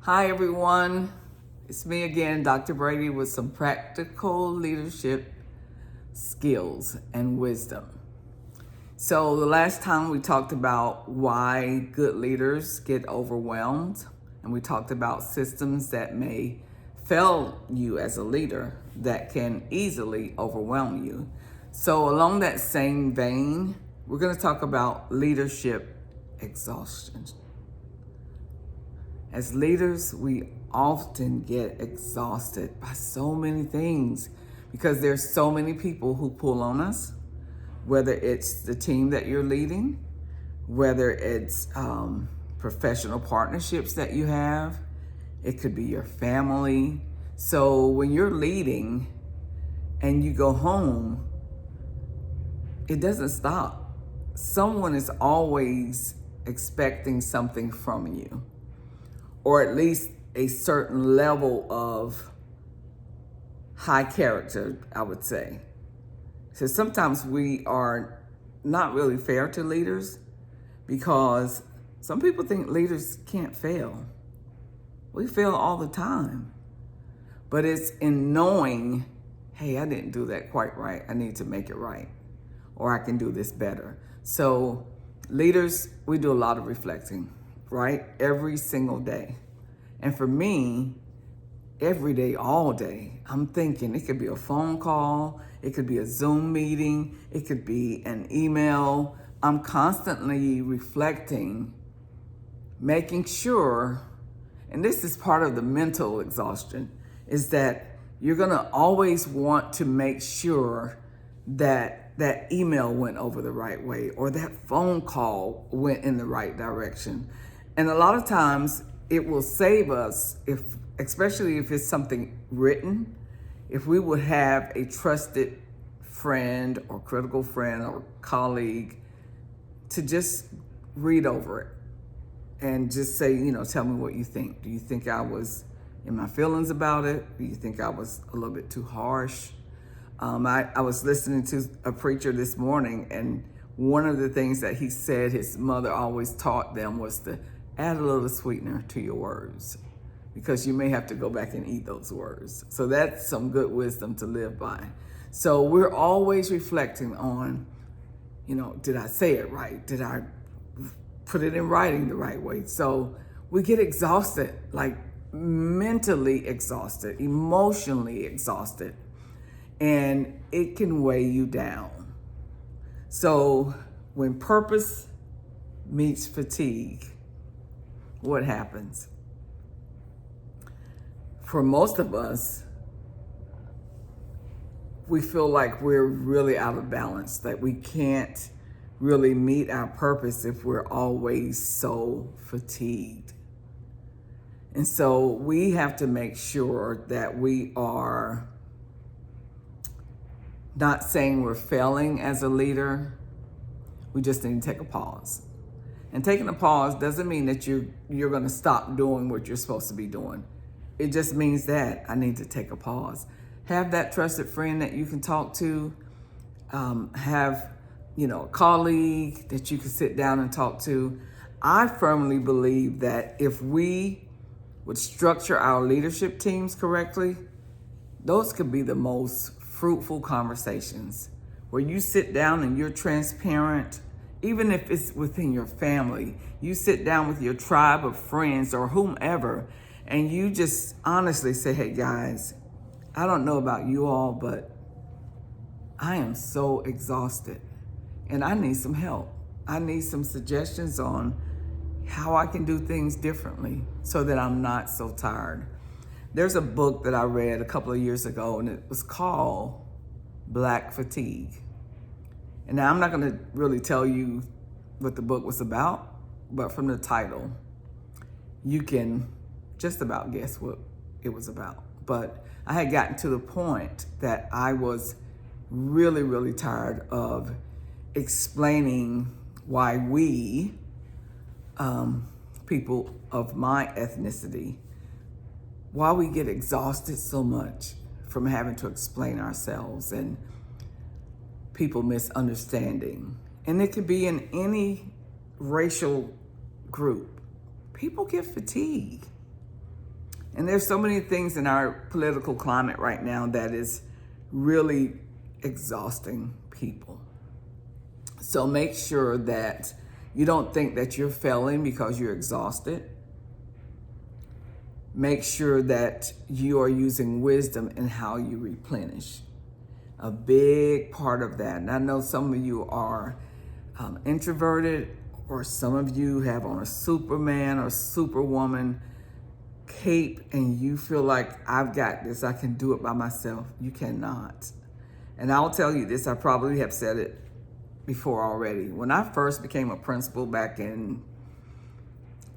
Hi, everyone. It's me again, Dr. Brady, with some practical leadership skills and wisdom. So, the last time we talked about why good leaders get overwhelmed, and we talked about systems that may fail you as a leader that can easily overwhelm you. So, along that same vein, we're going to talk about leadership exhaustion. As leaders, we often get exhausted by so many things because there's so many people who pull on us, whether it's the team that you're leading, whether it's professional partnerships that you have, it could be your family. So when you're leading and you go home, it doesn't stop. Someone is always expecting something from you, or at least a certain level of high character, I would say. So sometimes we are not really fair to leaders because some people think leaders can't fail. We fail all the time. But it's in knowing, hey, I didn't do that quite right. I need to make it right. Or I can do this better. So leaders, we do a lot of reflecting, right? Every single day. And for me, every day, all day, I'm thinking it could be a phone call, it could be a Zoom meeting, it could be an email. I'm constantly reflecting, making sure, and this is part of the mental exhaustion, is that you're gonna always want to make sure that that email went over the right way or that phone call went in the right direction. And a lot of times it will save us, if, especially if it's something written, if we would have a trusted friend or critical friend or colleague to just read over it and just say, tell me what you think. Do you think I was in my feelings about it? Do you think I was a little bit too harsh? I was listening to a preacher this morning, and one of the things that he said his mother always taught them was to add a little sweetener to your words, because you may have to go back and eat those words. So that's some good wisdom to live by. So we're always reflecting on, did I say it right? Did I put it in writing the right way? So we get exhausted, like mentally exhausted, emotionally exhausted, and it can weigh you down. So when purpose meets fatigue, what happens? For most of us, we feel like we're really out of balance, that we can't really meet our purpose if we're always so fatigued. And so we have to make sure that we are not saying we're failing as a leader. We just need to take a pause. And taking a pause doesn't mean that you're going to stop doing what you're supposed to be doing. It just means that I need to take a pause. Have that trusted friend that you can talk to. Have, a colleague that you can sit down and talk to. I firmly believe that if we would structure our leadership teams correctly, those could be the most fruitful conversations where you sit down and you're transparent. Even if it's within your family, you sit down with your tribe of friends or whomever, and you just honestly say, hey guys, I don't know about you all, but I am so exhausted and I need some help. I need some suggestions on how I can do things differently so that I'm not so tired. There's a book that I read a couple of years ago, and it was called Black Fatigue. And now I'm not going to really tell you what the book was about, but from the title, you can just about guess what it was about. But I had gotten to the point that I was really, really tired of explaining why we, people of my ethnicity, why we get exhausted so much from having to explain ourselves and people misunderstanding. And it could be in any racial group. People get fatigued. And there's so many things in our political climate right now that is really exhausting people. So make sure that you don't think that you're failing because you're exhausted. Make sure that you are using wisdom in how you replenish. A big part of that, and I know some of you are introverted, or some of you have on a Superman or Superwoman cape and you feel like, I've got this, I can do it by myself. You cannot. And I'll tell you this, I probably have said it before already. When I first became a principal back in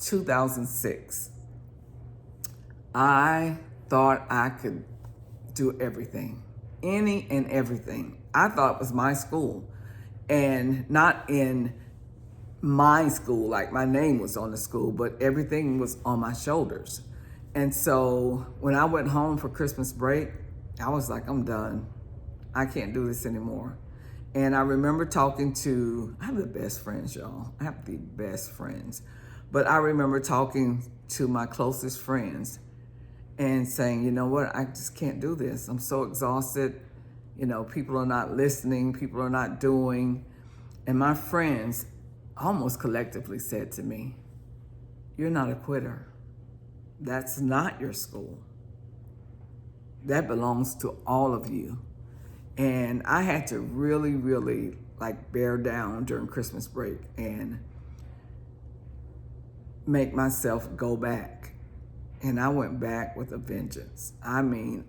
2006, I thought I could do everything, any and everything. I thought it was my school, and not in my school, like my name was on the school, but everything was on my shoulders. And so when I went home for Christmas break, I was like, I'm done. I can't do this anymore. And I remember talking to, I have the best friends, y'all. I have the best friends. But I remember talking to my closest friends and saying, you know what, I just can't do this. I'm so exhausted. You know, people are not listening, people are not doing. And my friends almost collectively said to me, you're not a quitter. That's not your school. That belongs to all of you. And I had to really, really like bear down during Christmas break and make myself go back. And I went back with a vengeance. I mean,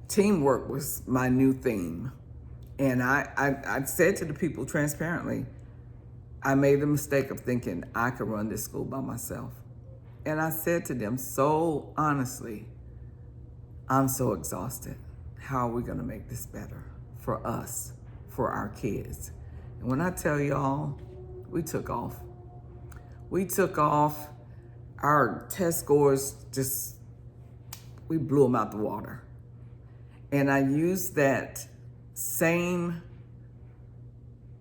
teamwork was my new theme. And I said to the people transparently, I made the mistake of thinking I could run this school by myself. And I said to them so honestly, I'm so exhausted. How are we gonna make this better for us, for our kids? And when I tell y'all, we took off. We took off. Our test scores we blew them out the water. And I used that same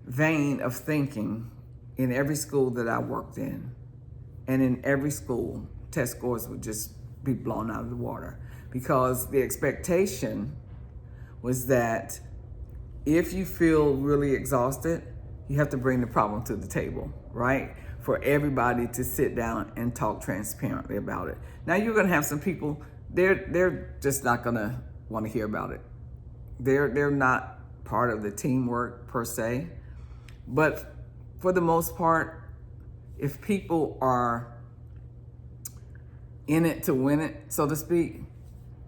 vein of thinking in every school that I worked in. And in every school, test scores would just be blown out of the water, because the expectation was that if you feel really exhausted, you have to bring the problem to the table, right? For everybody to sit down and talk transparently about it. Now you're gonna have some people, they're just not gonna wanna hear about it. They're not part of the teamwork per se. But for the most part, if people are in it to win it, so to speak,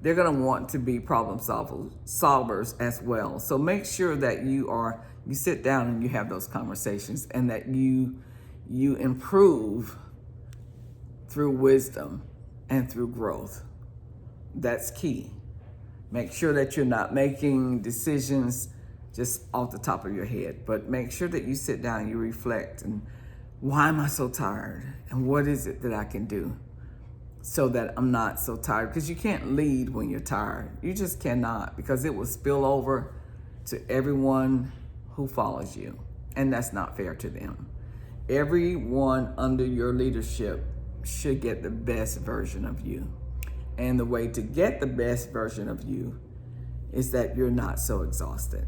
they're gonna want to be problem solvers as well. So make sure that you sit down and you have those conversations, and that you improve through wisdom and through growth. That's key. Make sure that you're not making decisions just off the top of your head, but make sure that you sit down and you reflect, and why am I so tired? And what is it that I can do so that I'm not so tired? Because you can't lead when you're tired. You just cannot, because it will spill over to everyone who follows you. And that's not fair to them. Everyone under your leadership should get the best version of you. And the way to get the best version of you is that you're not so exhausted.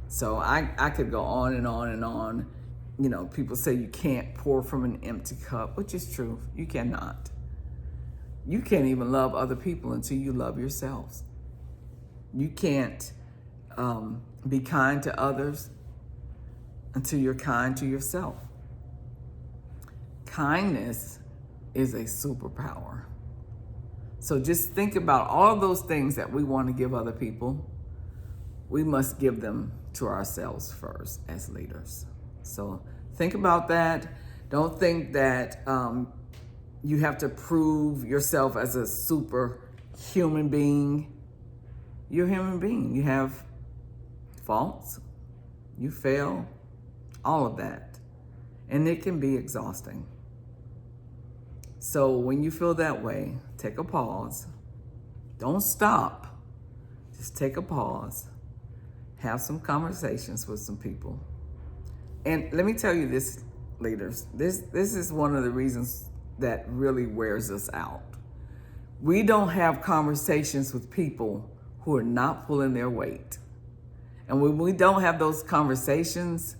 So I could go on and on and on. You know, people say you can't pour from an empty cup, which is true. You cannot. You can't even love other people until you love yourselves. You can't be kind to others until you're kind to yourself. Kindness is a superpower. So just think about all of those things that we want to give other people. We must give them to ourselves first as leaders. So think about that. Don't think that you have to prove yourself as a superhuman being. You're a human being. You have faults. You fail. All of that. And it can be exhausting. So when you feel that way, take a pause. Don't stop. Just take a pause. Have some conversations with some people. And let me tell you this, leaders, this is one of the reasons that really wears us out. We don't have conversations with people who are not pulling their weight. And when we don't have those conversations,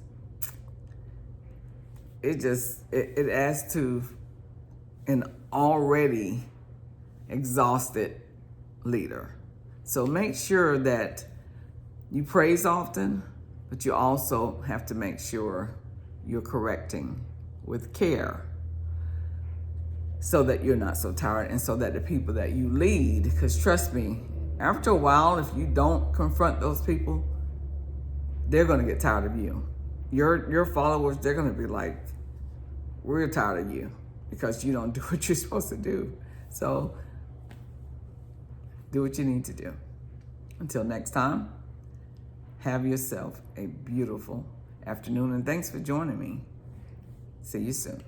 it adds to an already exhausted leader. So make sure that you praise often, but you also have to make sure you're correcting with care so that you're not so tired and so that the people that you lead, because trust me, after a while, if you don't confront those people, they're going to get tired of you. Your followers, they're going to be like, we're tired of you because you don't do what you're supposed to do. So do what you need to do. Until next time, have yourself a beautiful afternoon, and thanks for joining me. See you soon.